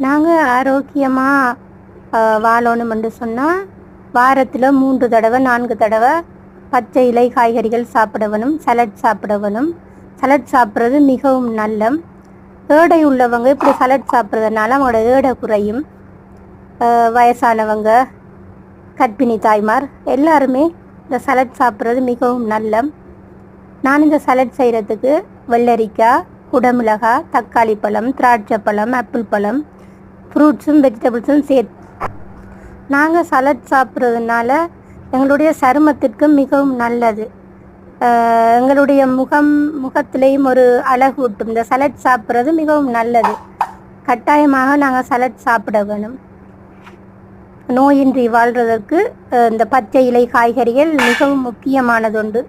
நாங்கள் ஆரோக்கியமாக வாழணுமென்று சொன்னால் வாரத்தில் 3 தடவை 4 தடவை பச்சை இலை காய்கறிகள் சாப்பிட வேணும், சலட் சாப்பிட வேணும். சலட் சாப்பிட்றது மிகவும் நல்ல. ஏடை உள்ளவங்க இப்படி சலட் சாப்பிட்றதுனால அவங்களோட ஏடை குறையும். வயசானவங்க, கர்ப்பிணி தாய்மார் எல்லாருமே இந்த சலட் சாப்பிட்றது மிகவும் நல்ல. நான் இந்த சலட் செய்கிறதுக்கு வெள்ளரிக்காய், குடமிளகாய், தக்காளி பழம், திராட்சை பழம், ஆப்பிள் பழம், ஃப்ரூட்ஸும் வெஜிடபிள்ஸும் சேர்த்து நாங்கள் சலட் சாப்பிட்றதுனால எங்களுடைய சருமத்திற்கு மிகவும் நல்லது. எங்களுடைய முகத்திலையும் ஒரு அழகு ஊட்டும். இந்த சலட் சாப்பிட்றது மிகவும் நல்லது. கட்டாயமாக நாங்கள் சலட் சாப்பிட வேணும். நோயின்றி வாழ்கிறதற்கு இந்த பச்சை இலை காய்கறிகள் மிகவும் முக்கியமானது உண்டு.